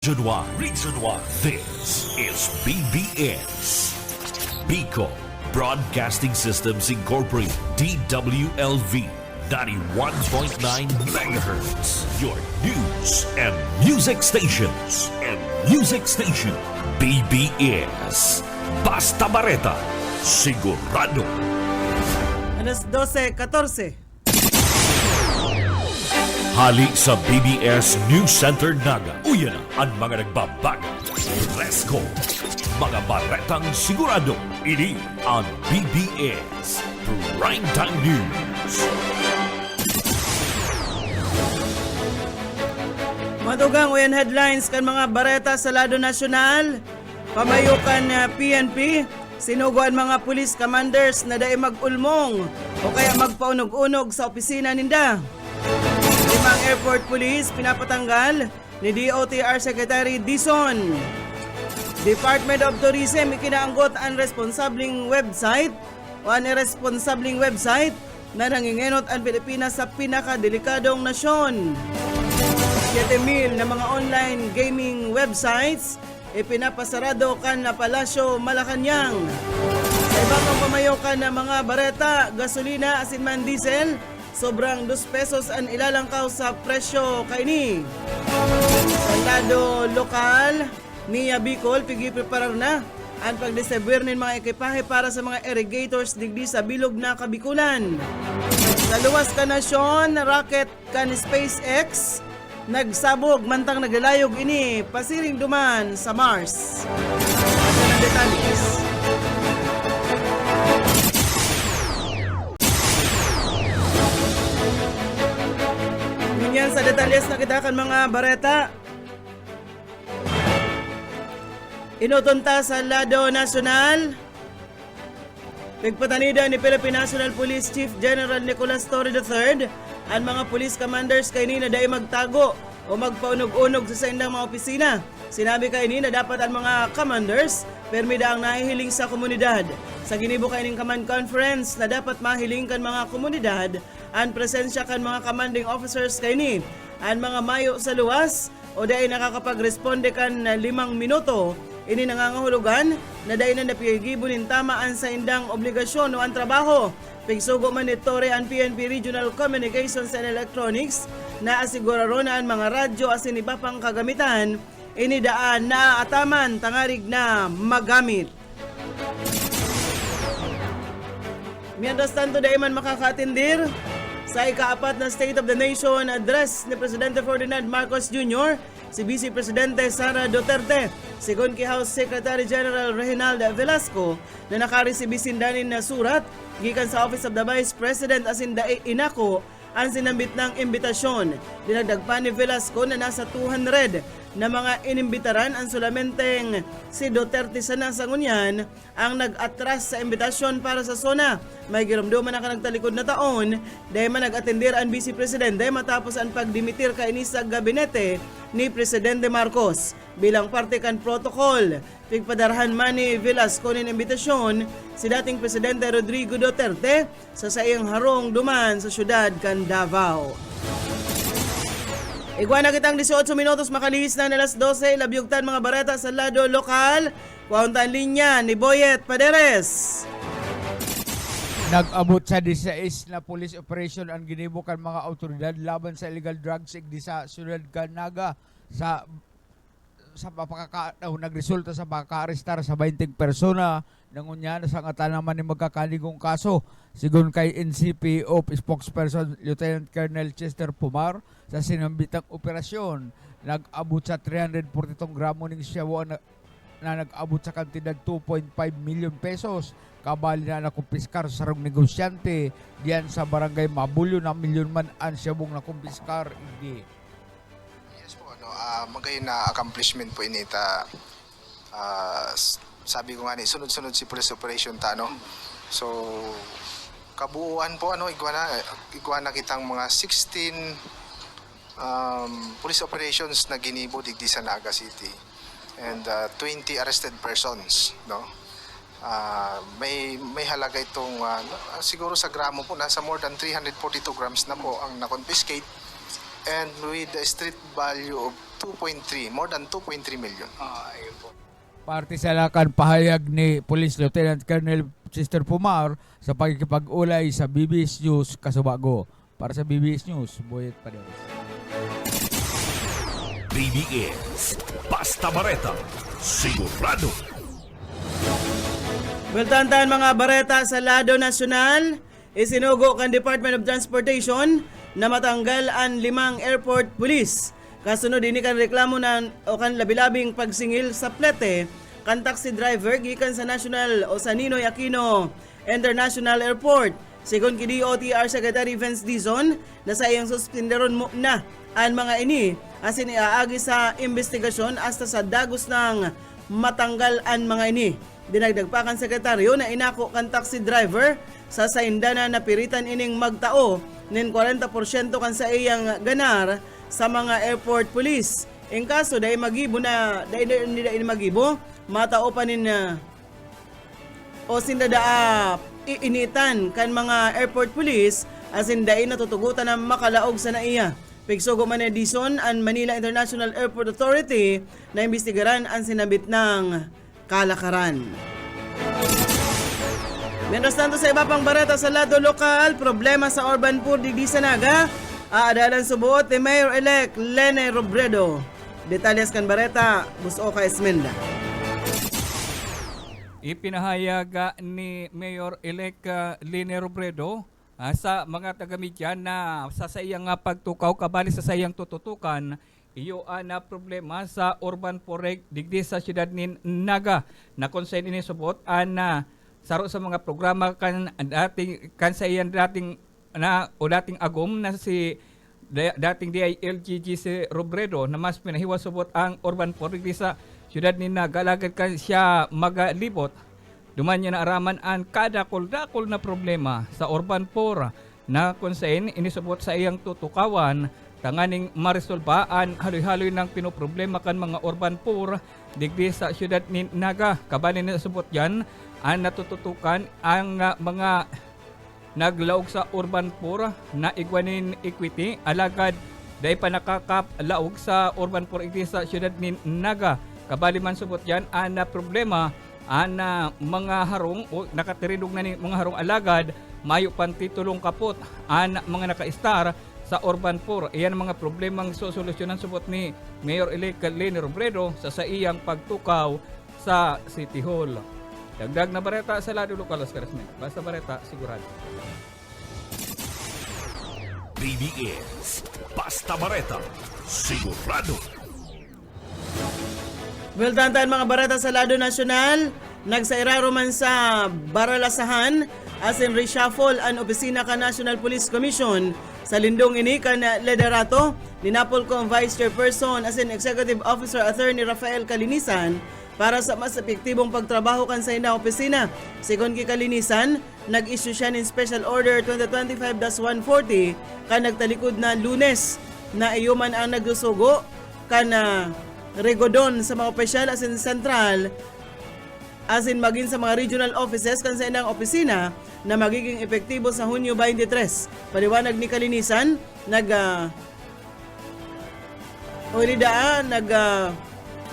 Reason 1. This is BBS. Bicol Broadcasting Systems Incorporated. DWLV 91.9 MHz. Your news and music stations. BBS. Basta Bareta. Sigurado. Alas 12:14. Hali sa BBS News Center Naga. Uyan ang mga nagbabago. Let's go! Mga baretang sigurado. Ini ang BBS Primetime News. Madugang uyan headlines kan mga bareta sa lado nasyonal. Pamayukan PNP. Sinuguan mga police commanders na dai mag-ulmong o kaya magpaunog-unog sa opisina ninda. 5 airport police pinapatanggal ni DOTR Secretary Dizon. Department of Tourism ikinaanggot ang irresponsabling website na nangingenot ang Pilipinas sa pinakadelikadong nasyon. 7,000 na mga online gaming websites ipinapasarado kan na Palasyo, Malacanang. Sa ibang pamayokan ng mga bareta, gasolina, asinman, diesel, sobrang 2 pesos ang ilalangkaw sa presyo kaini. Sa lado lokal, niya Bicol, pigi-preparar na ang pagdistribuir ng mga ekipahe para sa mga irrigators digdi sa bilog na Kabikulan. Sa luwas ka nasyon, rocket kan SpaceX, nagsabog mantang naglalayog ini, pasiring duman sa Mars. Ito na detalles. Yan sa detalyes na kita kan mga bareta. Inutunta sa lado nasyonal. Pagpatanida ni Philippine National Police Chief General Nicolas Torre III ang mga police commanders kay ni na dai magtago o magpaunog-unog sa indang mga opisina. Sinabi kay ni na dapat ang mga commanders permida ang nahihiling sa komunidad. Sa ginibo kay ning command conference na dapat mahiling kan mga komunidad ang presensya kan mga commanding officers kay ni ang mga mayo sa luwas o dahil nakakapag-responde kan 5 minuto. Ini nangangahulugan na dahil na napigibunin tamaan sa indang obligasyon o ang trabaho. Pigsugo man ni Torre ang PNP Regional Communications and Electronics na asiguraro na ang mga radyo asin iba pang kagamitan inidaan na ataman tangarig na magamit. Mientras tanto dahil man makakatindir sa ika-4 na State of the Nation address ni Presidente Ferdinand Marcos Jr., si Vice Presidente Sara Duterte, sigon kay House Secretary General Reginaldo Velasco na nakaresibis sindanin na surat gikan sa Office of the Vice President asin dae inako ang sinambit ng imbitasyon. Dinagdag pa ni Velasco na nasa 200 na mga inimbitaran ang solamenteng si Duterte sa nasangunyan ang nag-atras sa imbitasyon para sa SONA. May giramduman ang kanagtalikod na taon dahil man nag-atendir ang Vice Presidente matapos ang pagdimitir kaini sa gabinete ni Presidente Marcos. Bilang parte kan protocol, pigpadarhan man ni Velasco ng imbitasyon si dating Presidente Rodrigo Duterte sa sayang harong duman sa syudad kan Davao. Igwa na kitang 18 minutos makalihis na alas 12, labyugtan mga bareta sa lado lokal. Kuhauntan linya ni Boyet Paderes. Nag-abot sa 16 na police operation ang ginibukan mga autoridad laban sa illegal drugs igdi sa Ciudad Canaga sa nagresulta sa pagka-arestar sa 20 persona nangunya sa ngatan naman ni magkakaligong kaso. Sigon kay NCPO spokesperson Lieutenant Colonel Chester Pumar sa sinambitang operasyon, nag-abot sa 342 gramo ng shawo na nag-abot sa kantidad 2.5 million pesos. Kabali na nakumpiskar sa sarong negosyante diyan sa barangay Mabulyo na milyon man ang siyabong nakumpiskar. Hindi. Yes po, magayon na accomplishment po inita. Sabi ko nga ni, sunod-sunod si police operation ta, no? So, kabuuan po, igwa na kitang mga 16 police operations na ginibo digdi sa Naga City and 20 arrested persons, no? May halaga itong siguro sa gramo po nasa more than 342 grams na po ang na-confiscate and with the street value of 2.3, more than 2.3 million. Parte sa lakan pahayag ni Police Lieutenant Colonel Chester Pumar sa pagkikipag-ulay sa BBS News Kasubago. Para sa BBS News, Boyet Paderes. BBS, Basta Bareta, sigurado. Bultantan mga bareta sa lado nasyonal, isinugo kan Department of Transportation na matanggal ang 5 airport police. Kasunod ini kan reklamo na o kan labilabing pagsingil sa plete kan taxi driver gikan sa National o sa Ninoy Aquino International Airport. Sigon kini OTR Secretary Vince Dizon na sa iyang suspenderon mo na ang mga ini asin iaagi sa investigasyon hasta sa dagos ng matanggal ang mga ini. Dinagdag pa kan sekretaryo na inako kan taxi driver sa saindana na piritan ining magtao nin 40% kan sa iyang ganar sa mga airport police. In kaso dahil magibo na dahil magibo matao pa nin o sindadaa iinitan kan mga airport police asin dahil natutugutan na makalaog sa naiya. Pigsugo man Edison ang Manila International Airport Authority na imbestigaran ang sinabit ng kalakaran. Mientras tanto sa iba pang bareta sa lado lokal, problema sa Urban Poor di Sanaga, aadalan subuot ni Mayor-elect Lene Robredo. Detalyas kan bareta, Busoka Esmenda. Ipinahayag ni Mayor-elect Lene Robredo sa mga taga-media na sa sayang pagtukaw kabali sa sayang tututukan iyo na problema sa urban poreg digdi sa siyudad ni Naga na concern ini subot na saro sa mga programa kan sa iyan dating agom na si dating DILG si Robredo na mas pinahiwas subot ang urban poreg digdi sa siyudad ni Naga lagad kan siya magalibot duman niya na araman ang kadakol-dakol na problema sa urban poor na concern ini subot sa iyang tutukawan tanganing maresolbaan haloy-haloy ng pinoproblema kan mga urban poor digdi sa siyudad ni Naga. Kabali na subot yan ang natututukan ang mga naglaog sa urban poor na igwanin equity alagad dahil pa nakakalaog sa urban poor digdi sa siyudad ni Naga. Kabali man subot yan ang problema ang mga harong o nakatiridog na ni mga harong alagad mayo pantitulong kapot ang mga naka-star sa urban poor. Iyan ang mga problemang sosolusyonan subot ni Mayor-elect Lene Robredo sa iyang pagtukaw sa City Hall. Dagdag na bareta sa lado lokal, Oscar Esmenda. Basta bareta, sigurado. BBS, Basta Bareta, sigurado. Bultantan mga bareta sa lado nasyonal, nagsairaro man sa Baralasahan asin reshuffle ang opisina ka National Police Commission sa lindong ini kan liderato ni Napolcom Vice Chairperson as in Executive Officer Attorney Rafael Kalinisan para sa mas epektibong pagtrabaho kan sa ina opisina. Sigon ki Kalinisan, nag-issue siya ng Special Order 2025-140 kan nagtalikod na Lunes na iyuman ang nagsusugo kan regodon sa mga opisyal as in central as in maging sa mga regional offices kan sa inang opisina na magiging epektibo sa Hunyo 23. Paliwanag ni Kalinisan,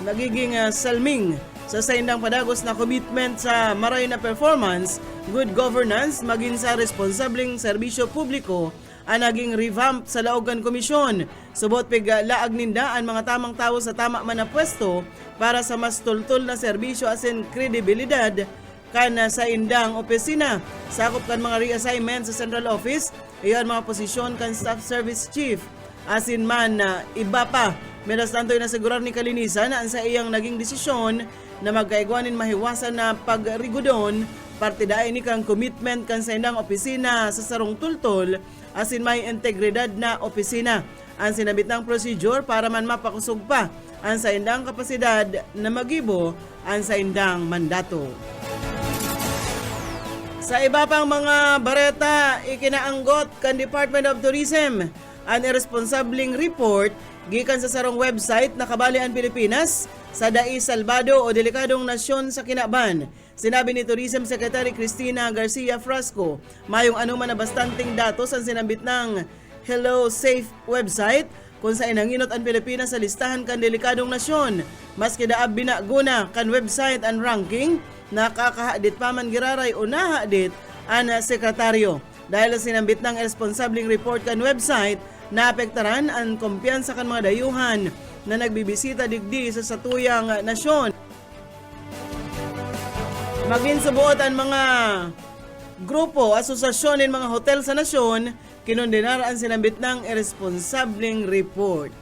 nagiging salming sa saindang padagos na commitment sa maray na performance, good governance, maging sa responsableng serbisyo publiko ang naging revamp sa Laogan Komisyon. Subot laag ninda ang mga tamang tao sa tama man na pwesto para sa mas tultul na serbisyo asin kredibilidad kan sa indang opisina. Sakop kan mga reassignment sa central office, iyon mga posisyon kan staff service chief asin man iba pa. Mientras tanto'y nasigurar ni Kalinisan na ang sa iyang naging desisyon na magkaigwanin mahiwasan na pagrigudon partidain ni kang commitment kan sa indang opisina sa sarong tultol asin may integridad na opisina. Ang sinabit ng procedure para man mapakusog pa ang sa indang kapasidad na magibo ang sa indang mandato. Sa iba pang mga bareta, ikinaanggot kan Department of Tourism ang irresponsableng report gikan sa sarong website na Kabalian Pilipinas sa Dai Salvado o delikadong nasyon sa Kinaban. Sinabi ni Tourism Secretary Cristina Garcia Frasco, mayong anuman na bastanting datos ang sinambit ng Hello Safe website kung sa inanginot ang Pilipinas sa listahan kan delikadong nasyon. Maski daab binaguna kan website ang ranking, nakakahadit pa man giraray o nahadit ang sekretaryo. Dahil sinambit ng responsabling report kan website, naapektaran ang kumpiyansa kan mga dayuhan na nagbibisita digdi sa satuyang nasyon. Maging subuot ang mga grupo, asosasyon ng mga hotel sa nasyon, kinondenar ang sinambit ng irresponsableng report.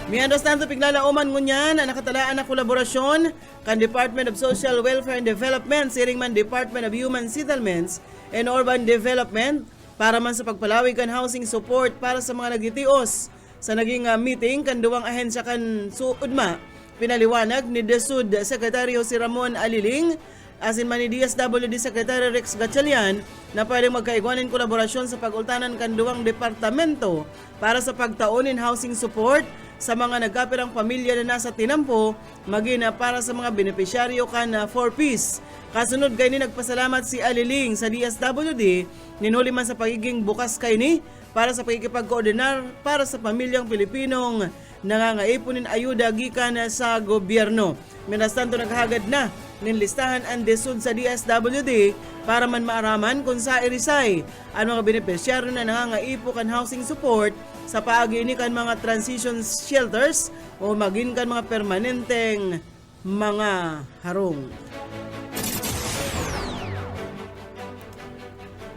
Miandos tanto piglalauman ngunyan ang nakatalaan na kolaborasyon kan Department of Social Welfare and Development, siring man Department of Human Settlements and Urban Development para man sa pagpalawig kan housing support para sa mga nagitios. Sa naging meeting kan duwang ahensya kan suudma, pinaliwanag ni DSUD Secretary si Ramon Aliling asin man ni DSWD Secretary Rex Gatchalian na pwedeng magkaigwanin kolaborasyon sa pag-ultanan kan duwang departamento para sa pagtaunin housing support sa mga nagkapirang pamilya na nasa tinampo, magina para sa mga benepisyaryo kan 4Ps. Kasunod kay ni nagpasalamat si Aliling sa DSWD, ninuli man sa pagiging bukas kay ni para sa pagkikipag-koordinar para sa pamilyang Pilipinong nangangaipunin ayuda gikan sa gobyerno. Minas tanto naghagad na ng listahan ang desud sa DSWD para man maaraman kung sa irisay ang mga benepisyaryo na nangangaipo kan housing support sa paagi ni kan mga transition shelters o maging kan mga permanenteng mga harong.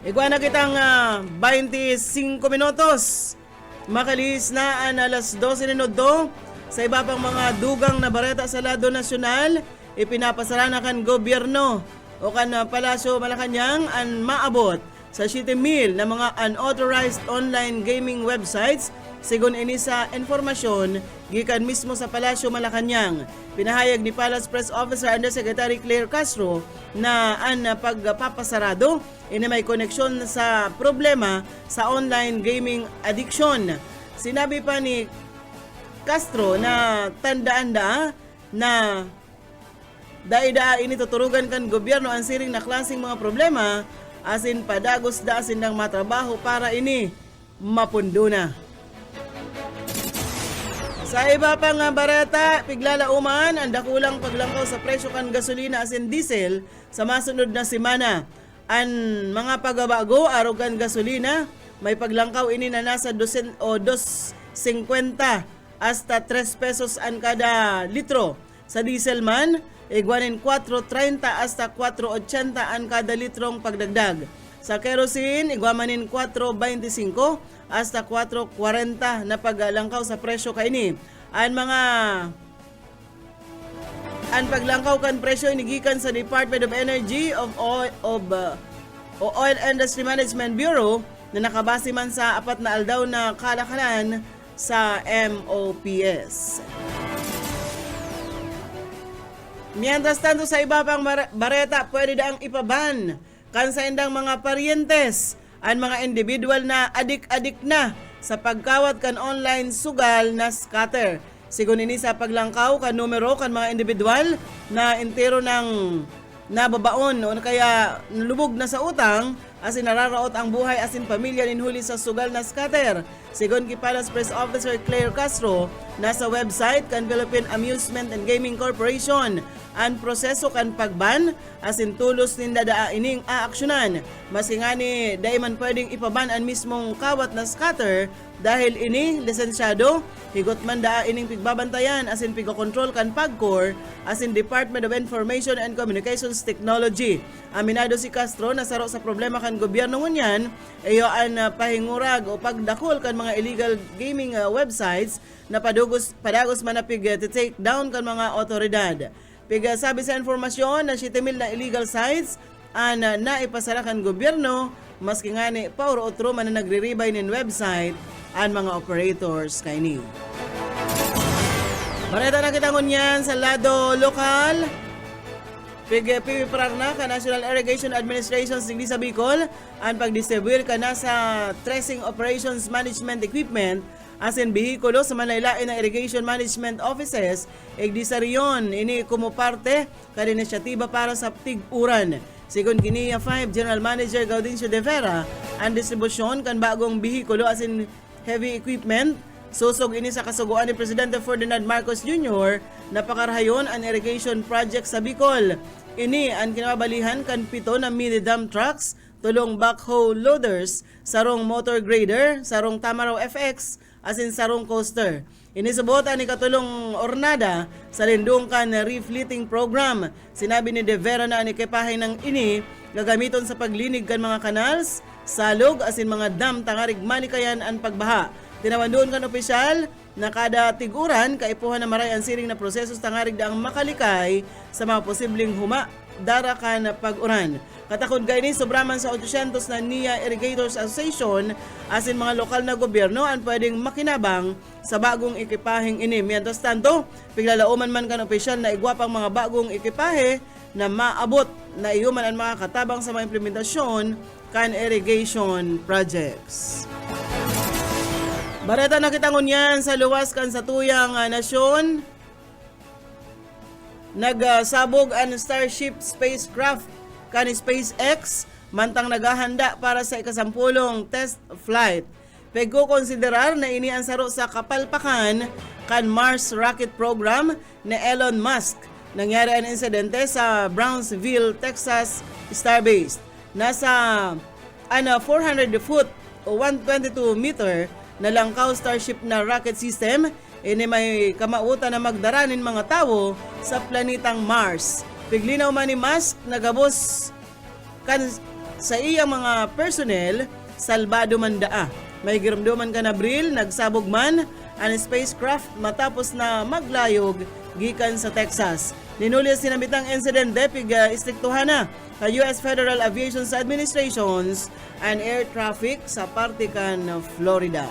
Iguana kitang 25 minutos. Makalis na ang alas 12 minuto sa iba pang mga dugang na bareta sa lado nasyonal, ipinapasara na kan gobyerno o kan Palasyo Malacanang ang maabot sa 7,000 na mga unauthorized online gaming websites sigon ini sa informasyon gikan mismo sa Palasyo Malacanang. Pinahayag ni Palace Press Officer Undersecretary Claire Castro na ang pagpapasarado ini may koneksyon sa problema sa online gaming addiction. Sinabi pa ni Castro na tandaan na daida ini tuturugan kan gobyerno ang siring na klaseng mga problema asin padagos da asin ng matrabaho para ini mapundo na. Sa iba pang bareta, piglalauman ang dakulang paglangkaw sa presyo kan gasolina asin diesel sa masunod na semana. Ang mga pagbabago araw kan gasolina, may paglangkaw ini na nasa 2.50 hasta 3 pesos ang kada litro. Sa diesel man, igwanin 4.30 hasta 4.80 ang kada litrong pagdagdag. Sa kerosene, igwamanin 4.25 hasta 4.40 na paglangkaw sa presyo kaini. Ang paglangkaw kan presyo inigikan sa Department of Energy of Oil Industry Management Bureau na nakabase man sa apat na aldaw na kalakalan sa MOPS. Mientras tanto sa iba pang bareta, pwede daang ipaban kan sa indang mga paryentes ang mga individual na adik-adik na sa pagkawat kan online sugal na scatter. Sigun ini sa paglangkaw kan numero kan mga individual na entero ng nababaon o kaya nalubog na sa utang asin nararaot ang buhay asin pamilya ninhuli sa sugal na scatter. Sigon ki Palace Press Officer Claire Castro, nasa website kan Philippine Amusement and Gaming Corporation ang proseso kan pagban asin tulos ninda daa ining aaksyonan. Maski nga ni dahil man pwedeng ipaban ang mismong kawat na scatter dahil ini lisensyado, higot man daa ining pigbabantayan asin pigokontrol kan PAGCOR asin Department of Information and Communications Technology. Aminado si Castro na saro sa problema kan gobyerno ngunyan, iyo ang pahingurag o pagdakol kan mga illegal gaming websites na padagos manapig take down kan mga otoridad. Sabi sa informasyon na 7,000 na illegal sites ang naipasara kan gobyerno, maski nga ni pauro otro man na nagre-rebay nin website ang mga operators kay ni. Bareta na kita ngunyan sa lado lokal. Pipiparar na ka National Irrigation Administration sigli sa Bicol ang pagdistribuir ka na sa Tracing Operations Management Equipment asin bihikulo sa manlaylain ng Irrigation Management Offices, igdi sa riyon ini kumuparte kan inisyatiba para sa tig-uran. Sigon kiniya 5 General Manager Gaudencio de Vera ang distribusyon kan bagong bihikulo as in heavy equipment. Susog ini sa kasuguan ni Presidente Ferdinand Marcos Jr. na pakarahayon ang irrigation project sa Bicol. Ini ang kinabalihan kan 7 na mini dump trucks, 3 backhoe loaders, sarong motor grader, sarong Tamaraw FX, as in sarong coaster. Inisubota ni katulong Ornada sa lindungkan na refleeting program. Sinabi ni De Vera na ang ekipahe ng ini gagamiton sa paglinig kan mga canals, salog, as in mga dam tangarig malikayan ang pagbaha. Tinawandoon kan opisyal na kada tiguran kaipuhan na maray ang siring na prosesos tangarig daang makalikay sa mga posibleng darakan na pag-uran. Katakod ka ini sobraman sa 800 na NIA Irrigators Association as in mga lokal na gobyerno ang pwedeng makinabang sa bagong ekipaheng ini. Mientras tanto, piglalauman man kan opisyal na igwapang mga bagong ekipahe na maabot na iyuman ang mga katabang sa mga implementasyon kan irrigation projects. Bareta na kitangon yan sa luwas kan sa tuyang nasyon. Nagsabog ang Starship spacecraft kan SpaceX mantang naghahanda para sa ikasampulong test flight. Pego konsiderar na ini ang saro sa kapalpakan kan Mars rocket program ni Elon Musk. Nangyari ang insidente sa Brownsville, Texas Starbase. Nasa 400 foot o 122 meter na langkaw Starship na rocket system, ini may kamautan na magdaranin mga tao sa planetang Mars. Piglinaw man ni Musk, nagabos kan sa iyang mga personnel, salbado man daa. May giramduman ka na Abril, nagsabog man ang spacecraft matapos na maglayog gikan sa Texas. Ninulis sinabitang insidente pig istriktuhan na sa US Federal Aviation Administrations and air traffic sa parte kan Florida.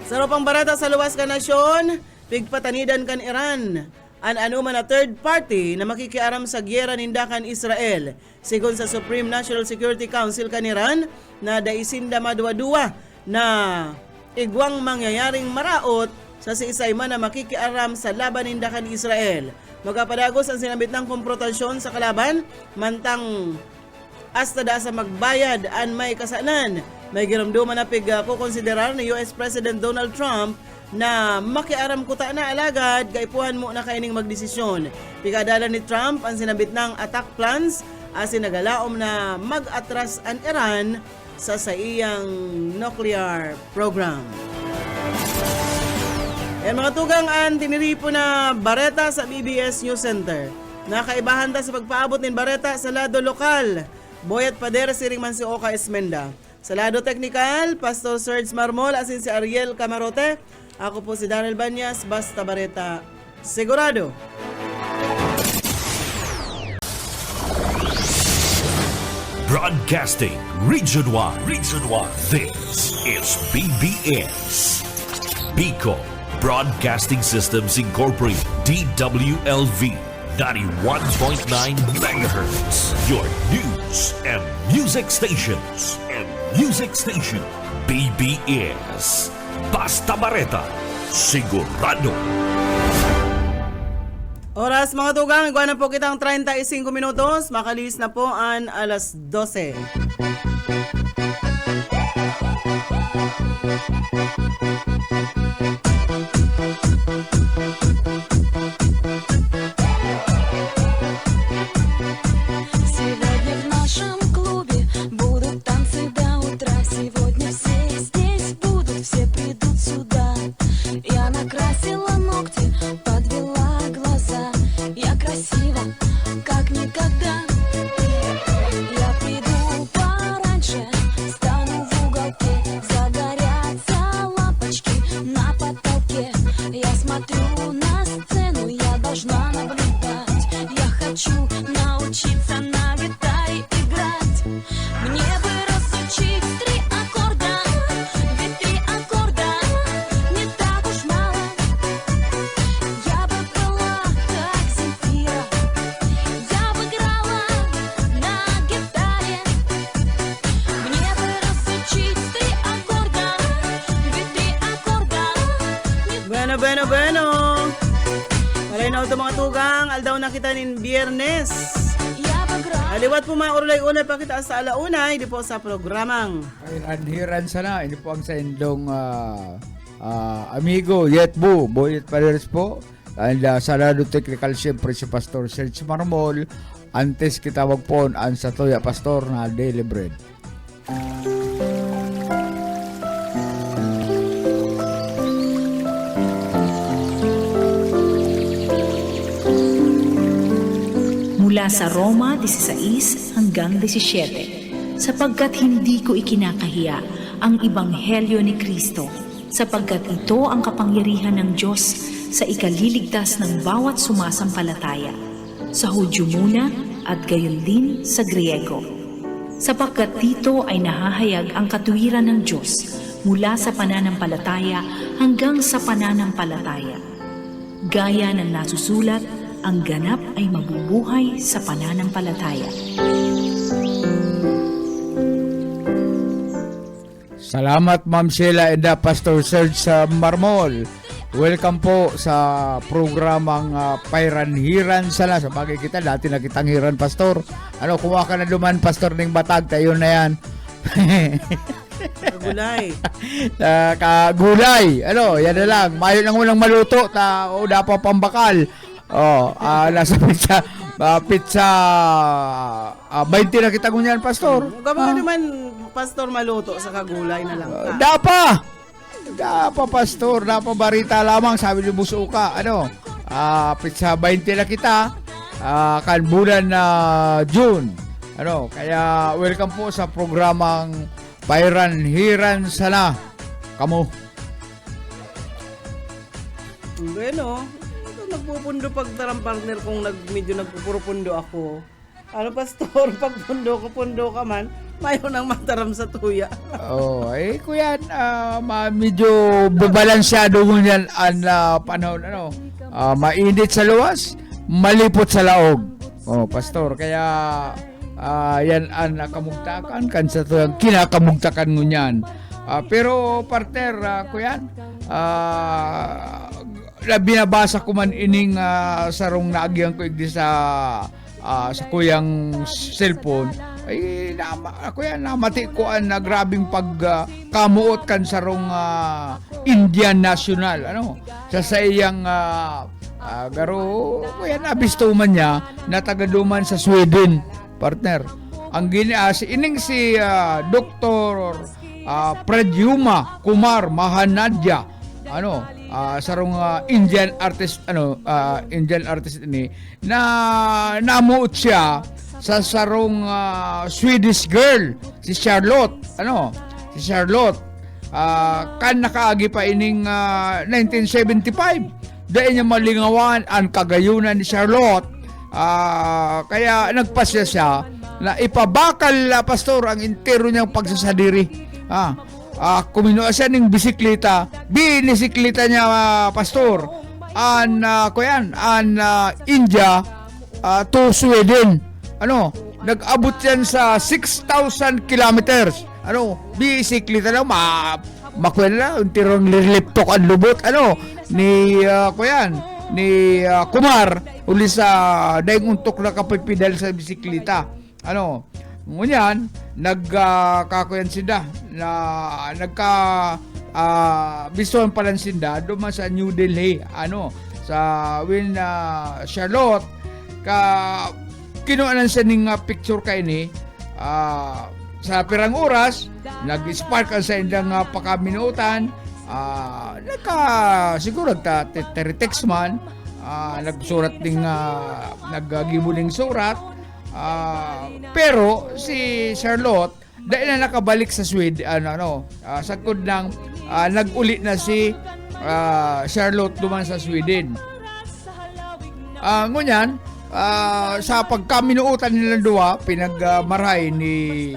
Sa ropang barata sa luwas ka nasyon, pigpatanidan kan Iran ang anuman na third party na makikiaram sa gyera nindakan Israel. Sigon sa Supreme National Security Council kan Iran na daisinda madwa-dua na igwang mangyayaring maraot sa siisay man na makikiaram sa laban nindakan Israel. Magapadagos ang sinabit ng konfrontasyon sa kalaban, mantang hasta da sa magbayad an may kasanan. May giramduman na kukonsiderar ni US President Donald Trump na makiaram kuta na alagad kaipuhan mo na kaining magdesisyon. Pigadala ni Trump ang sinabit ng attack plans as nagalaom na mag-atras ang Iran sa iyang nuclear program. Yan mga tugang ang tiniripo na bareta sa BBS News Center. Nakaibahan ta sa pagpaabot ng bareta sa lado lokal. Boyat Pader, siring man si Oka Esmenda. Sa lado technical, Pastor Serge Marmol, asin si Ariel Camarote. Ako po si Daniel Banyas, basta bareta sigurado. Broadcasting Region 1. This is BBS. Bicol Broadcasting Systems Incorporated. DWLV 91.9 megahertz. Your news and music stations. BBS. Basta Bareta. Sigurado. Oras mga tugang, iguan na po kitang 35 minutos. Makalis na po ang alas 12. Сегодня в нашем клубе будут танцы до утра. Сегодня все здесь будут, все придут сюда. Я накрасила ногти, подвела глаза. Я красива, как никогда. Я приду пораньше, стану в уголке. Загорятся лампочки на потолке. Я смотрю на сцену, я должна наблюдать. Я хочу научиться на гитаре играть. Мне бы разучить 3 аккорда, ведь 3 аккорда не так уж мало. Я бы пела, как Земфира, я бы играла на гитаре. Мне бы разучить 3 аккорда, ведь 3 аккорда не Bueno. Malay na ito mga tugang, aldaw na kita nin Biyernes. Aliwat po mga urulay-unay pakita sa alaunay, di po sa programang. Ay, anhiran sana. Ini po ang sa indong amigo, Yetbu, Boyet Pareres po. And Salado Technical, siyempre si Pastor Serge Marmol. Antes kita wagpon ang sa Toya Pastor na Daily Bread. Mula sa Roma 16 hanggang 17, sapagkat hindi ko ikinakahiya ang Ebanghelyo ni Kristo, sapagkat ito ang kapangyarihan ng Diyos sa ikaliligtas ng bawat sumasampalataya, sa Hudyo muna at gayon din sa Griego. Sapagkat dito ay nahahayag ang katuwiran ng Diyos mula sa pananampalataya hanggang sa pananampalataya. Gaya ng nasusulat, ang ganap ay mabubuhay sa pananampalataya. Salamat Ma'am Sheila and Pastor Serge Marmol. Welcome po sa programang Pairanhiran Sala. Sa bagay kita, dati nakitang hiran, Pastor. Ano, kuha ka na duman, Pastor, ng batag. Tayo na yan. Kagulay. Kagulay. Ano, yan na lang. Mayo lang walang maluto. O, dapat pambakal. Nasa pizza. Pizza 20 na kita ngunyan, Pastor. Kapag naman, Pastor, maluto sa kagulay na lang ka. Dapa, Pastor. Dapa barita lamang. Sabi ni Busuka. Ano? Pizza 20 na kita. Kan bulan na June. Ano? Kaya welcome po sa programang Pairanhiran Sala. Kamu. Bueno, nagpupundo pag tarang partner kung medyo nagpupurupundo ako. Ano, Pastor, pag pundo ka man, mayo nang mataram sa tuya. Kuyan, medyo babalansyado mo yan ang panahon, mainit sa luwas, malipot sa laog. Pastor, kaya yan ang nakamugtakan, kansa to yung kinakamugtakan mo yan. Pero, partner, kuyan, binabasa ko man ining sarong naagyan ko igdi sa kuyang cellphone ay ako yan namati ko ang grabing pagkamuot kan sarong Indian National sa iyang garo kuya nabisto man niya na tagaduman sa Sweden, partner. Ang si Dr. Pradyuma Kumar Mahanadya sarong Indian artist ini na namuot siya sa sarong Swedish girl si Charlotte kan nakaagi pa ining 1975 dahil niya malingawan ang kagayunan ni Charlotte, kaya nagpasya siya na ipabakal, Pastor, ang entero niyang pagsasadiri. Kumino siya ng bisikleta, binisikleta niya, Pastor, India to Sweden. Nag-abot yan sa 6,000 kilometers. Bisikleta lang, makwela, untirong liliptok ang lubot, ni Kumar, uli sa daing untok na kapipidal sa bisikleta. Ngunyan, nagkakuyan sinda na bisuan pala sinda duman sa New Delhi sa Charlotte kinuanan sa ning picture kay ni sa pirang oras nag-spark sa indang pakaminutan siguro text man nagsurat ding naggibuling surat. Pero si Charlotte dahil na nakabalik sa Sweden sakod ng nag-uli na si Charlotte duman sa Sweden. Ngunyan sa pagkaminuutan nila duwa pinagmaray ni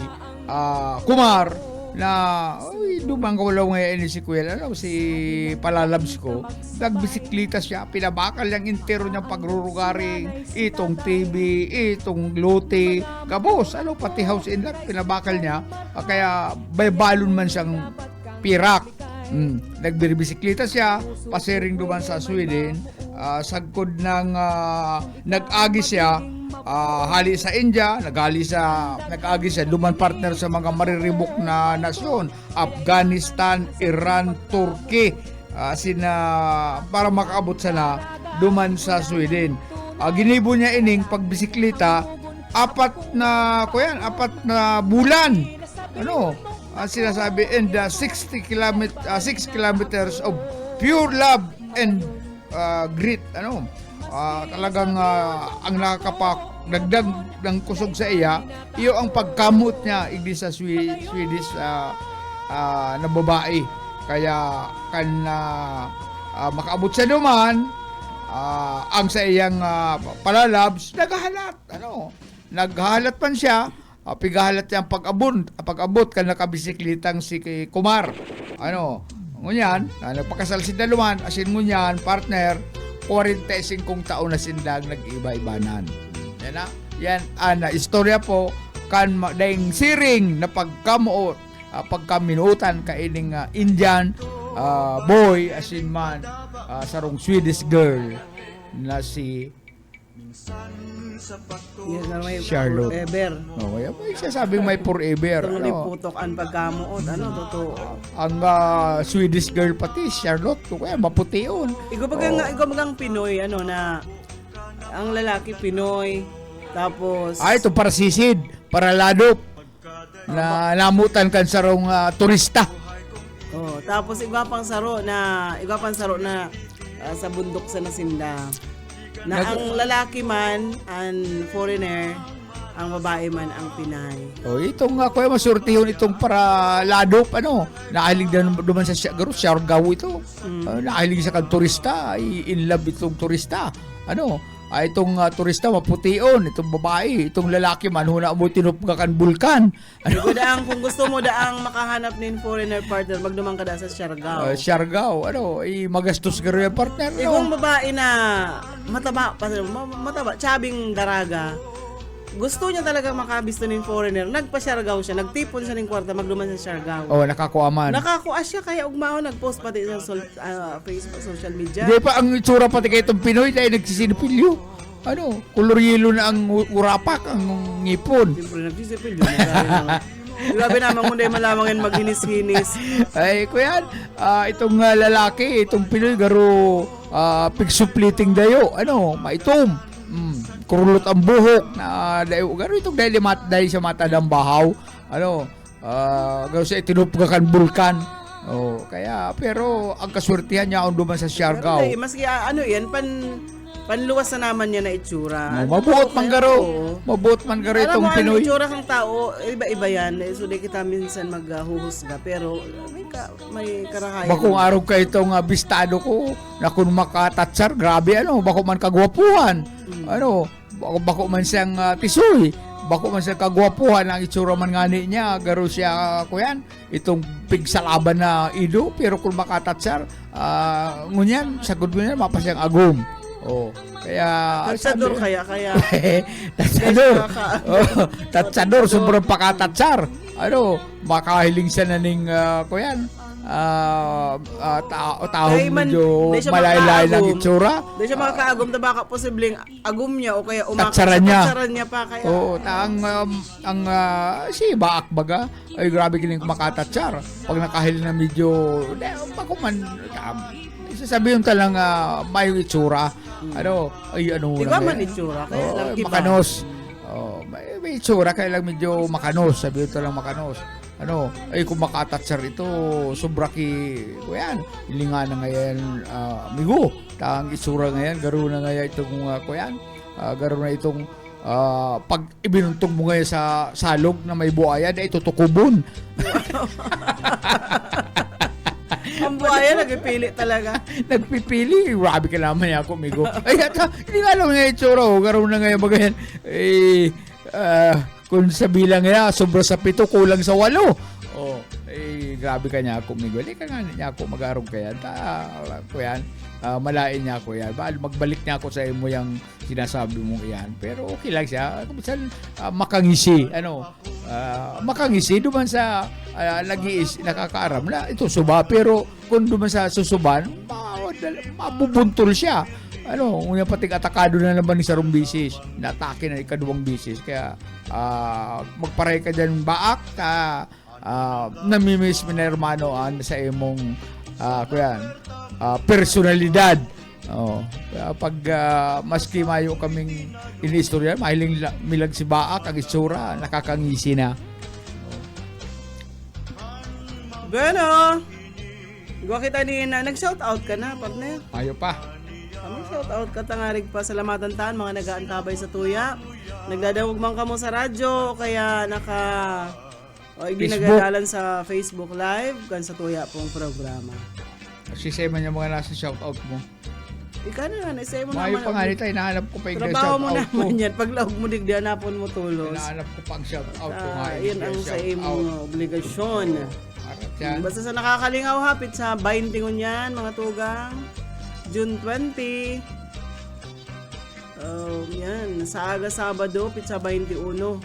Kumar na dumang kawalaw ngayon ni si Kuya si Palalabs ko nagbisikleta siya, pinabakal yung intero niyang pagrurugaring itong TV, itong lote kabos, pati house in lot pinabakal niya, kaya may balon man siyang pirak. Nagbibisikleta siya, pasering duman sa Sweden, sagkod ng nag-agi siya, hali sa India, nag-agi siya, duman partner sa mga mariribok na nasyon, Afghanistan, Iran, Turkey, para makaabot sana duman sa Sweden. Ginibo niya ining pagbisikleta 4 na bulan. Sinasabi, and 6 kilometers of pure love and grit. Talagang ang nakakapagdagdag ng kusog sa iyo ang pagkamot niya igdi sa Swedish na babae. Kaya makaabot sa duman, ang sa iyang palalabs naghahalat. Naghahalat man siya, pigahalat niya ang pag-abot kan nakabisikletang si Kumar. Ngunyan, nagpakasal si daluman, asin ngunyan, partner, 45 taon na sindang nag-iba-ibanan. Yan na istorya po kan daing siring na pagkaminutan kaining Indian boy asin man sarong Swedish girl na si Yes, na may Charlotte. forever. May sasabing may forever. Itong liputok ang pagkamuot. Totoo. Ang Swedish girl pati, Charlotte, kaya maputiyon. Ikaw magang Pinoy, na ang lalaki Pinoy, tapos... Ito para sisid, para ladop, na namutan kan sarong turista. Tapos iba pang saro na sa bundok sa nasinda. Na ang lalaki man ang foreigner, ang babae man ang Pinay. Itong kuya masurtihon itong para ladop, nakahilig din duman sa Siargao ito. Nakahilig sa kan turista, in love itong turista. Itong turista maputiyon, itong babae, itong lalaki man huna mo tinupgakan bulkan. Kung gusto mo daang makahanap nin foreigner partner, magdumang ka da sa Siargao. Siargao, magastos ka rin yung partner. Kung babae na mataba, tsabing daraga, gusto niya talaga makabisto nin foreigner, nagpa-Siargao siya, nagtipon siya ng kwarta, magduman sa Siargao. Nakakuaman. Nakakuha siya, kaya ugmao, nagpost pati sa Facebook, social media. Di pa ang itsura pati kay itong Pinoy dahil nagsisinipilyo. Kulor yelo na ang urapak, ang ngipon. Siyempre, nagsisipilyo. Grabe naman kung dahil malamang yan maghinis-hinis. Ay, kuyan, itong lalaki, itong Pinoy, garo pigsupliting dayo, maitom. Kurulot ang buhok na garo itong dahil sa mata ng bahaw. Garo sa itinupgakan bulkan. Pero ang kaswertihan niya ang duman sa Siargao. Maski panluwas na naman niya na itsura. Mabuot man garo. Mabuot man garo itong Pinoy. Alam mo, ang itsura kang tao, iba-iba yan. So, di kita minsan maghuhusga. Pero, may karahayan. Bakong araw ka itong bistado ko, na kung makatatsar, grabe bako man kagwapuhan. Bako man siyang tisoy. Bako man siyang kagwapuhan, ang itsura man ngani niya, garo siya, kuyan, itong pigsalaban na ido, pero kung makatatsar, ngunyan, sagod mo yan, mapasyang agum. Kaya Tatsador kaya tatsador. Tatsador sobrang pakatatsar. Makahiling siya na ning kuyan. Tao medyo malaylay lang itsura. Di siya makakaagom na baka posibleng agum niya o kaya tatsaran niya pa kaya. Ang si baak baga ay grabe kining makatatsar. Pag nakahiling na medyo bako man sasabihin talang may itsura. Iba man itsura, kaya lang iba. Makanos. May itsura, kaya lang medyo makanos. Sabihin talang makanos. Kung makatatsar ito, sobra kuyan. Ilinga na ngayon, migo. Ang itsura ngayon, garo na ngayon itong, kuyan. Garo na itong, pag ibinuntog mo ngayon sa salog na may buhaya, na itutukubon. Ang buhaya, nagpipili talaga. Nagpipili? Grabe ka naman niya ako, migo. Hindi nga alam nga itsura. Garo na ngayon, magayan. Kung sa bilang niya, sobra sa 7, kulang sa 8. Grabe ka niya ako, migo. Hindi ka nga niya ako, mag-arong ka yan. Kuyan. malain niya ako yan. Magbalik niya ako sa imo yung sinasabi mo yan. Pero okay lang siya. Kumisan makangisi. Makangisi duman sa nakakaaram na ito suba. Pero kung duman sa susuban, mabubuntol siya. Una pating atakado na naman ni sarong bisis. Natake na ikaduwang bisis. Kaya magparay ka dyan baak. Namimiss mo na hermano sa imong personalidad. Pag maski mayo kaming inistorya, mahiling milag si baak, ang itsura, nakakangisi na. Bueno, gwa kita ni na nag-shoutout ka na, partner. Ayo pa. Shoutout ka tangarig pa salamatan taan mga nagaantabay sa tuya. Nagdadawog man ka mo sa radyo, kaya hindi nagadalan sa Facebook Live kan sa tuya pong programa. Sisema niya mga nasa shoutout mo. Ika na nga, isay mo Mayo naman. pa nga nito, hinahanap ko pa yung Trabaho mo shoutout ko. naman yan. Pag laog mo digdi, hanapon mo tulos. Hinahanap ko pang shoutout ko nga. Yun ang sa imong obligasyon. Yan. Basta sa nakakalingaw hapit sa 20 ngunyan, mga tugang. June 20. Yan. Sa aga Sabado, pizza 21. No?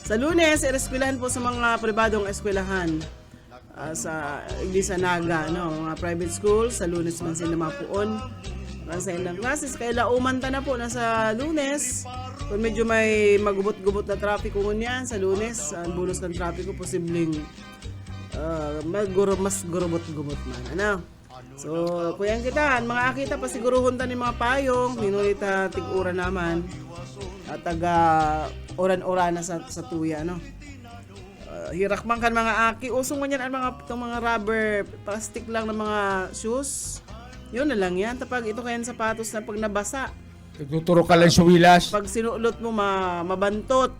Sa Lunes, eskwelahan po sa mga pribadong eskwelahan. Sa Iglesia Naga, mga private schools. Sa Lunes man sila mapuon. Sa ilang classes, kaya laumanta na po na sa Lunes. Kung medyo may magubot-gubot na traffic ngunyan sa Lunes, ang bulos ng traffic ko posibleng mas gurubot-gubot man. So, kuyang kita, mga akita pa siguruhon ta ni mga payong, minulita tig-ura naman at taga oran-orana sa tuya, hirak man kan mga aki, usong mo yan ang mga rubber, plastic lang ng mga shoes. Yun na lang yan, tapag ito kayan sapatos na pag nabasa. Tuturo ka lang sa wilas. Pag sinulot mo, mabantot.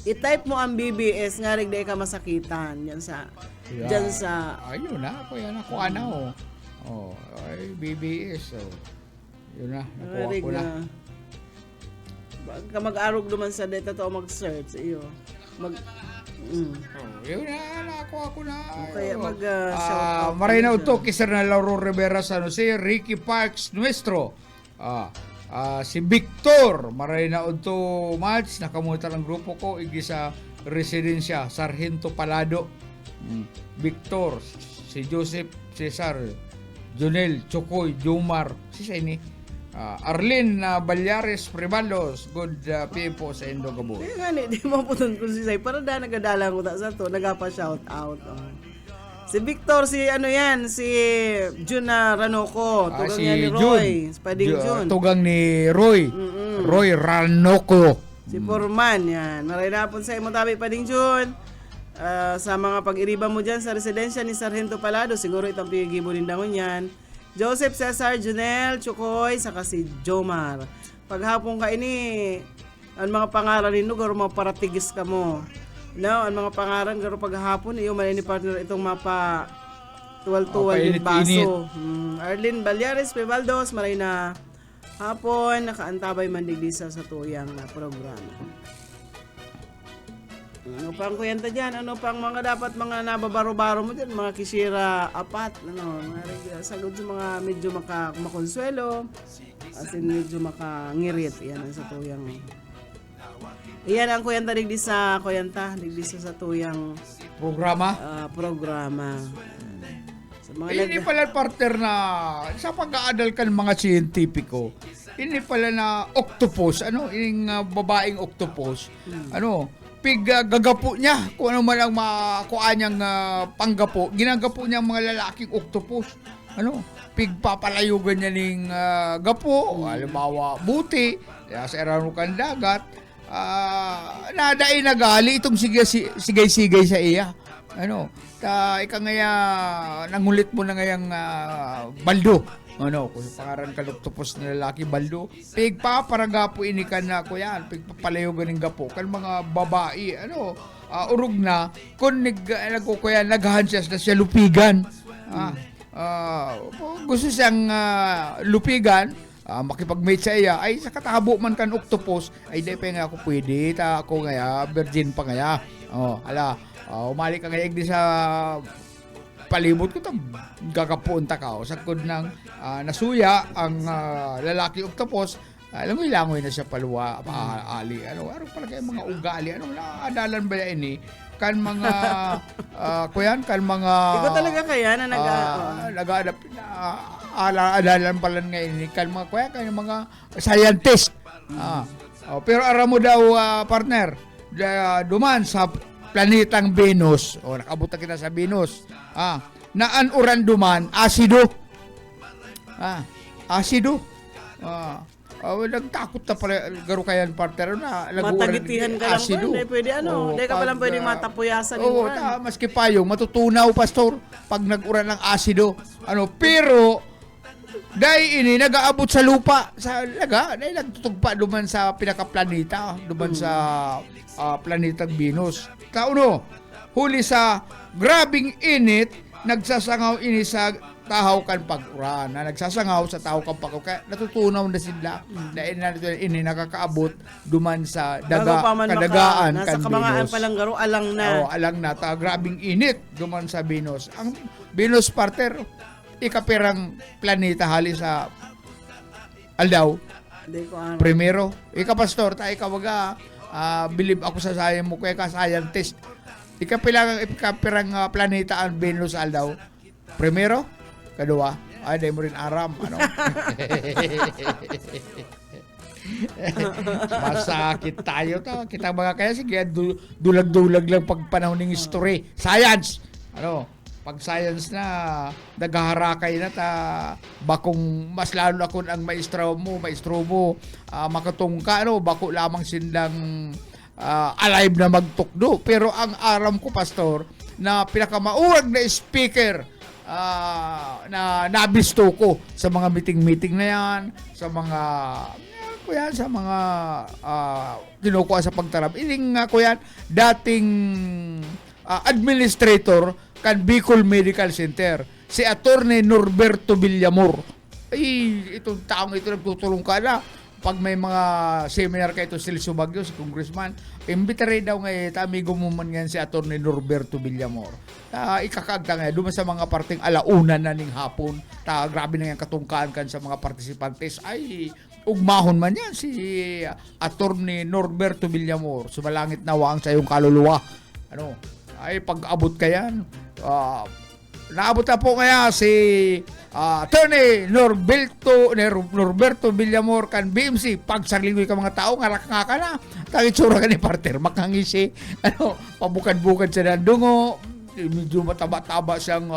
I-type mo ang BBS, nga rin di ka masakitan. Yan sa... Diyan sa... Ayun na, kuya na, kuha na ay, BBS, yun na, nakuha ko na. Bag ka mag-arog naman sa data to mag-search, iyo. Yun na, nakuha ko na. Kaya mag-shoutout. Marina Uto, Kisar na Lauro Rivera San Jose, Ricky Parks Nuestro, si Victor, Marina Uto Match, nakamuta ng grupo ko, Iglesia Residencia, Sargento Palado, Victor, si Joseph Cesar, Jonel, Chokoy, Jomar, si Saini, Arlene Balyares Privalos, good PM po sa Indo Gabo. Kaya nga di mo puton ko si Say, para da nagadala ko sa to, nagapa-shout out. Si Victor, si Jun Ranoko, tugang niya ni Roy, Spading Jun. Tugang ni Roy, Roy Ranoko. Si Forman, yan. Marinapon sa imong tabi Pading Jun. Sa mga pag-iriba mo dyan sa residensya ni Sargento Palado, siguro itong pigibo din dangon yan. Joseph Cesar, Junel, Chukoy, saka si Jomar. Paghapon ka ini, ang mga pangalan nino, garo maparatigis ka mo. Ang mga pangalan, garo paghapon, iyo man ni partner itong mapa tuwal-tuwal yung baso. Arlene Balyares, Pevaldos, maray na hapon, nakaantabay mandigdisa sa tuyang na programa. Ano pang kuyenta dyan? Ano pang mga dapat mga nababaro-baro mo dyan? Mga kisira apat, mga sagod sa mga medyo makonsuelo, as in medyo makangirit. Yan ang sa tuyang. Iyan ang kuyenta digdi sa tuyang programa. Sa mga Hindi pala partner na sa pag-aadal ka ng mga siyentipiko. Hindi pala na octopus, yung babaeng octopus, gagapo niya kung ano man ang makuha niyang panggapo, ginagapo niya ang mga lalaking octopus. Pigpapalayugan niya ng gapo, halimbawa buti, sa eranukan dagat, nadain nagali itong sigay-sigay sa iya. Ika ngaya, nangulit mo na ngayang baldo. Kung pangaran ka octopus na lalaki baldo, pigpaparagapo ini ka na ko yan, pigpapalayogan ng gapo kan mga babae, urog na kung naghahansiyas na siya lupigan. Gusto siyang lupigan, makipag-mate sa iya, ay sa katabo man kan octopus, ay di pa nga ako pwede, ako ngaya, virgin pa ngaya. Umali ka ngayag di sa palibot ko tam gagapunta ka sa kod ng nasuya ang lalaki octopus. Langoy-langoy na siya palwa, ali. Ano pala kayo mga ugali? Naadalan ba yan eh? Kan mga, kuyan, kan mga... Ikaw talaga kaya na nag-aadap, adalan pala ngayon eh. Kan mga, kuyan, kan mga scientist. Pero aram mo daw, partner, duman sa planetang Venus, nakabot na kita sa Venus, naanuran duman, asido. Asido. Nagtakot na pala garo kayan partner na matagitihan ka lang asido. ba? Pwede Hindi ka palang pwedeng matapuyasan. Maski payong matutunaw pastor pag nag-uran ng asido. Pero dahil ini nag-aabot sa lupa sa laga, dahil nagtutugpa duman sa pinakaplaneta, duman sa planetang Venus. Huli sa grabing init, nagsasangaw ini sa tahaw kan pag-uran na nagsasangaw sa tahaw kan pag-uran kaya natutunaw na sila dahil ini nakakaabot duman sa kadagaan nasa kan kabangaan Venus. palang garo alang na. Alang na grabing init duman sa Venus. Ang Venus partner ikapirang planeta hali sa aldaw. Primero, pastor tayo kawaga believe ako sa science mo kaya ka scientist. Ikapirang planeta ang Venus aldaw. Primero, kadua, di mo rin aram, masakit tayo to. Kita mga kaya sige, dulag-dulag lang pag panahon ng history. Science! Pag science na, naghaharakay na ta, bakong mas lalo akon ang maestro mo, makatong ka, bako lamang sindang alive na magtukdo. Pero ang aram ko, pastor, na pinakamauwag na speaker na nabisto ko sa mga meeting na yan, sa mga kinukuha sa pagtarap. Iling kuyan, dating administrator kan Bicol Medical Center, si Attorney Norberto Villamor. Itong taong ito nagtutulong ka na pag may mga seminar kayo si Celso Bagyo, si Congressman, imbitare daw ngayon, amigo mo man yan si Atty. Norberto Villamor. Ikakagta ngayon, duman sa mga parting alauna na ning hapon, grabe na yan katungkaan kan sa mga partisipantes, ay ugmahon man yan si Atty. Norberto Villamor. Sumalangit na waang sa iyong kaluluwa. Ay pag-abot ka yan, naabot na po kaya si Attorney Norberto Villamor kan BMC. Pag sarlingoy ka mga tao, ngarak nga ka na. Takitsura ka ni partner, makangisi. Pabukad-bukad sa dandungo. Medyo mataba-taba siyang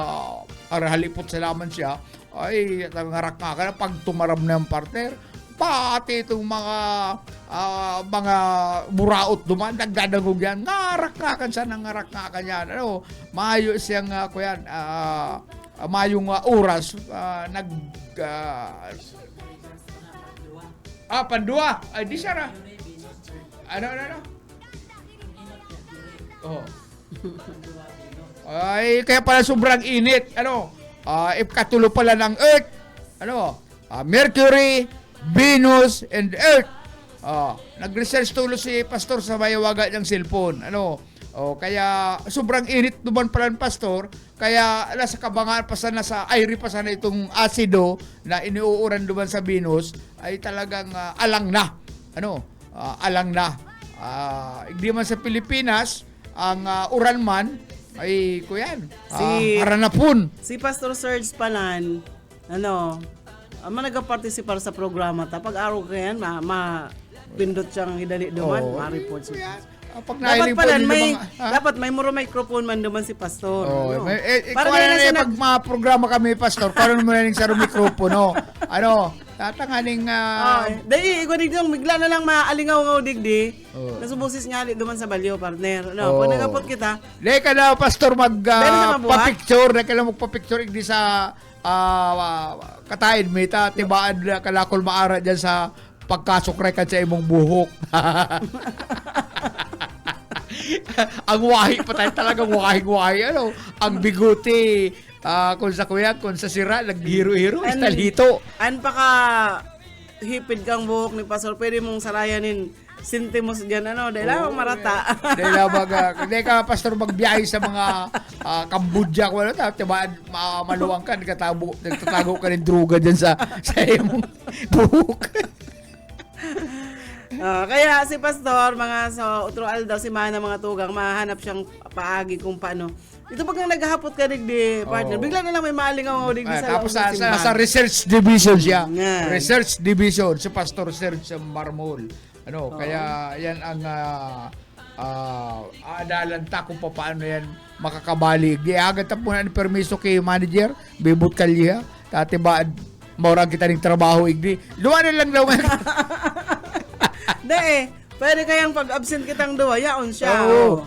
halipot sa laman siya. Ay, ngarak nga ka na. Pag tumarap na yung partner, pati itong mga buraot duman, nagdadagog yan. Ngarak nga ka siya, nangarak nga ka yan. Mayo siyang, mayong oras pandua ay di siya na ay kaya pala sobrang init if katulo pala ng Earth Mercury, Venus and Earth nag-research tulo si pastor sa mayawaga ng cellphone kaya sobrang init duman pala ng pastor, kaya nasa kabangan pa sana sa airi pa sana itong asido na iniuuran duman sa Venus ay talagang alang na. Alang na. Hindi man sa Pilipinas ang uran man ay kuyan. Haranapun. Si Pastor Serge Palan, nagapartisipar sa programa pag araw ka yan, pindot siyang idali duman, ma-report siya. Dapat may microphone man duman si pastor. Para pag mga programa kami pastor, karon mo na ning sa microphone tatanganing dai igwa digdong bigla na lang maalingaw digdi. Nasubusis nga duman sa balyo partner. Pag nagapot kita. Dai ka na pastor pa-picture, dai ka lang magpa-picture igdi sa kataid meta tibaan kalakol maara diyan sa pagkasukray ka sa imong buhok. Ang wahi pa tayo talagang wahi-wahi. Ang biguti, kung sa kuya, kung sa sira, naghiro-hiro, istalhito. An pa ka hipid kang buhok ni Pastor, pwede mong sarayanin sentimos dyan, ano, dahil lang marata. Hindi ka, pastor, magbiyahe sa mga Cambodia ko, ano, maluwang ka, nagtatago ka ng druga dyan sa iyong buhok. Kaya si Pastor, utro daw si Mana mga tugang, mahanap siyang paagi kung paano. Ito pag naghahapot ka digdi, partner, bigla na lang may maalingaw digdi sa Tapos loob ng simbahan. sa research division siya. Nga. Research division, si Pastor Serge Marmol. Kaya yan ang aadalanta kung paano yan makakabali. Di agad tapunan ni permiso kay manager, bibot kalya, dati ba maurang kita ng trabaho igdi. Luwanan lang daw. Pwede kayang pag-absent kitang duwa, yaon siya. Oo.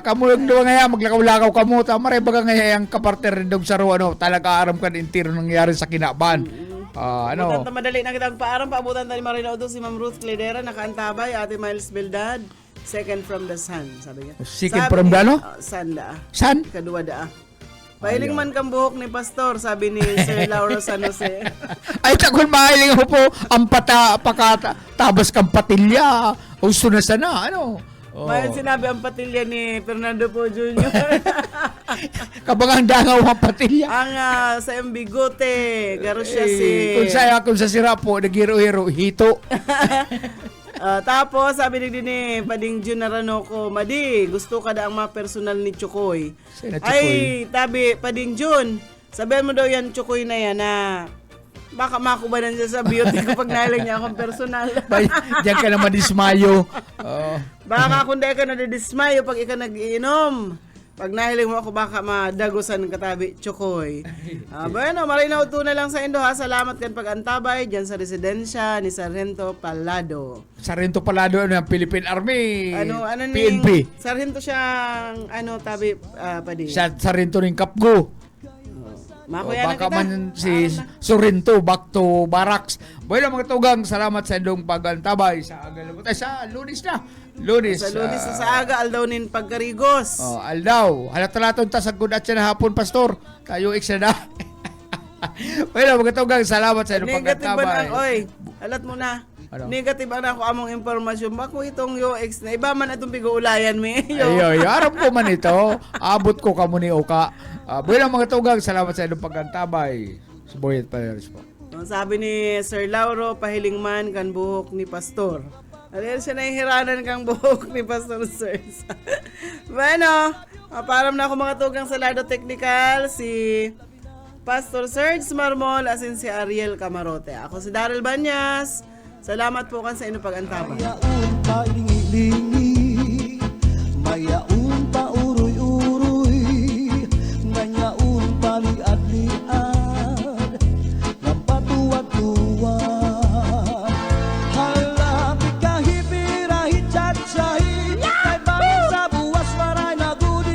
Kamu yung duwa ngaya, maglakaw-lakaw kamo. Tamaray baga ngaya yung kapartner rin daw sa ro, talaga aram ka ng tiro nangyari sa kinaban. Butan ta madali na kitang paaram, paabutan ta ni Marina Odo, si Ma'am Ruth Cledera, nakaantabay, Ate Miles Beldad, second from the sun, sabi niya. Second from the ano? Sun da. San? Kadua da. Pahiling man kang buhok ni Pastor, sabi ni Sir Lauro San Jose. Ay, takol mahiling mo po ang tabas kang patilya. Uso na sana, ano? Mahal sinabi ang patilya ni Fernando Po Jr. Kabangang dangaw ang patilya. Ang sa Bigote, garo siya si... Kung sa sira po, nagiro-hiro, hito. Tapos, sabi ni Dini, Pading Jun Naranoko, Madi, gusto ka da ang mga personal ni Chukoy. Sino Chukoy? Ay, tabi, Pading Jun, sabihan mo daw yan, Chukoy na yan, na baka makubanan siya sa beauty ko pag nahilang niya akong personal. Diyan ka naman dismayo. Baka kung dahil ka nadidismayo pag ikaw nag-iinom. Pag nahiling mo ako, baka madagusan katabi, Chukoy. Bueno, marinaw to na lang sa Indo ha. Salamat kan pag-antabay dyan sa residensya ni Sargento Palado. Sargento Palado, ano yung Philippine Army? Ano PNP. Sargento siyang, tabi, padi. Sargento rin Kapgo. Makuya na Baka kita. man si Sorrento back to barracks. Bueno, mga tugang, salamat sa indong pag-antabay sa agalabot. Ay, sa Lunes na. Sa Lunes na sa aga, aldaw nin pagkarigos. Aldaw. Halat-halatong tasagod at siya na hapon, Pastor. Tayo iksa na. Bueno, mga tugang, salamat sa indong Negative pag-antabay. ba na, oy, alat mo na. Ano? Negative ba na ako among impormasyon. Bako itong UX na, iba man itong pig-uulayan mi. Ayo, aram ko man ito. Abot ko ka mo ni Oka. Bueno, mga tugang, salamat sa indong pag-antabay. Suboyet Paleros po. Sabi ni Sir Lauro, pahiling man kan buhok ni Pastor. Alin siya nahihiranan kang buhok ni Pastor Sirs. Bueno, param na ako mga tugang sa Lado Technical, si Pastor Serge Marmol, asin si Ariel Camarote. Ako si Daryl Banyas. Salamat po kan sa inyong pag-antabay. Mayaon pa lingi-lingi, mayaon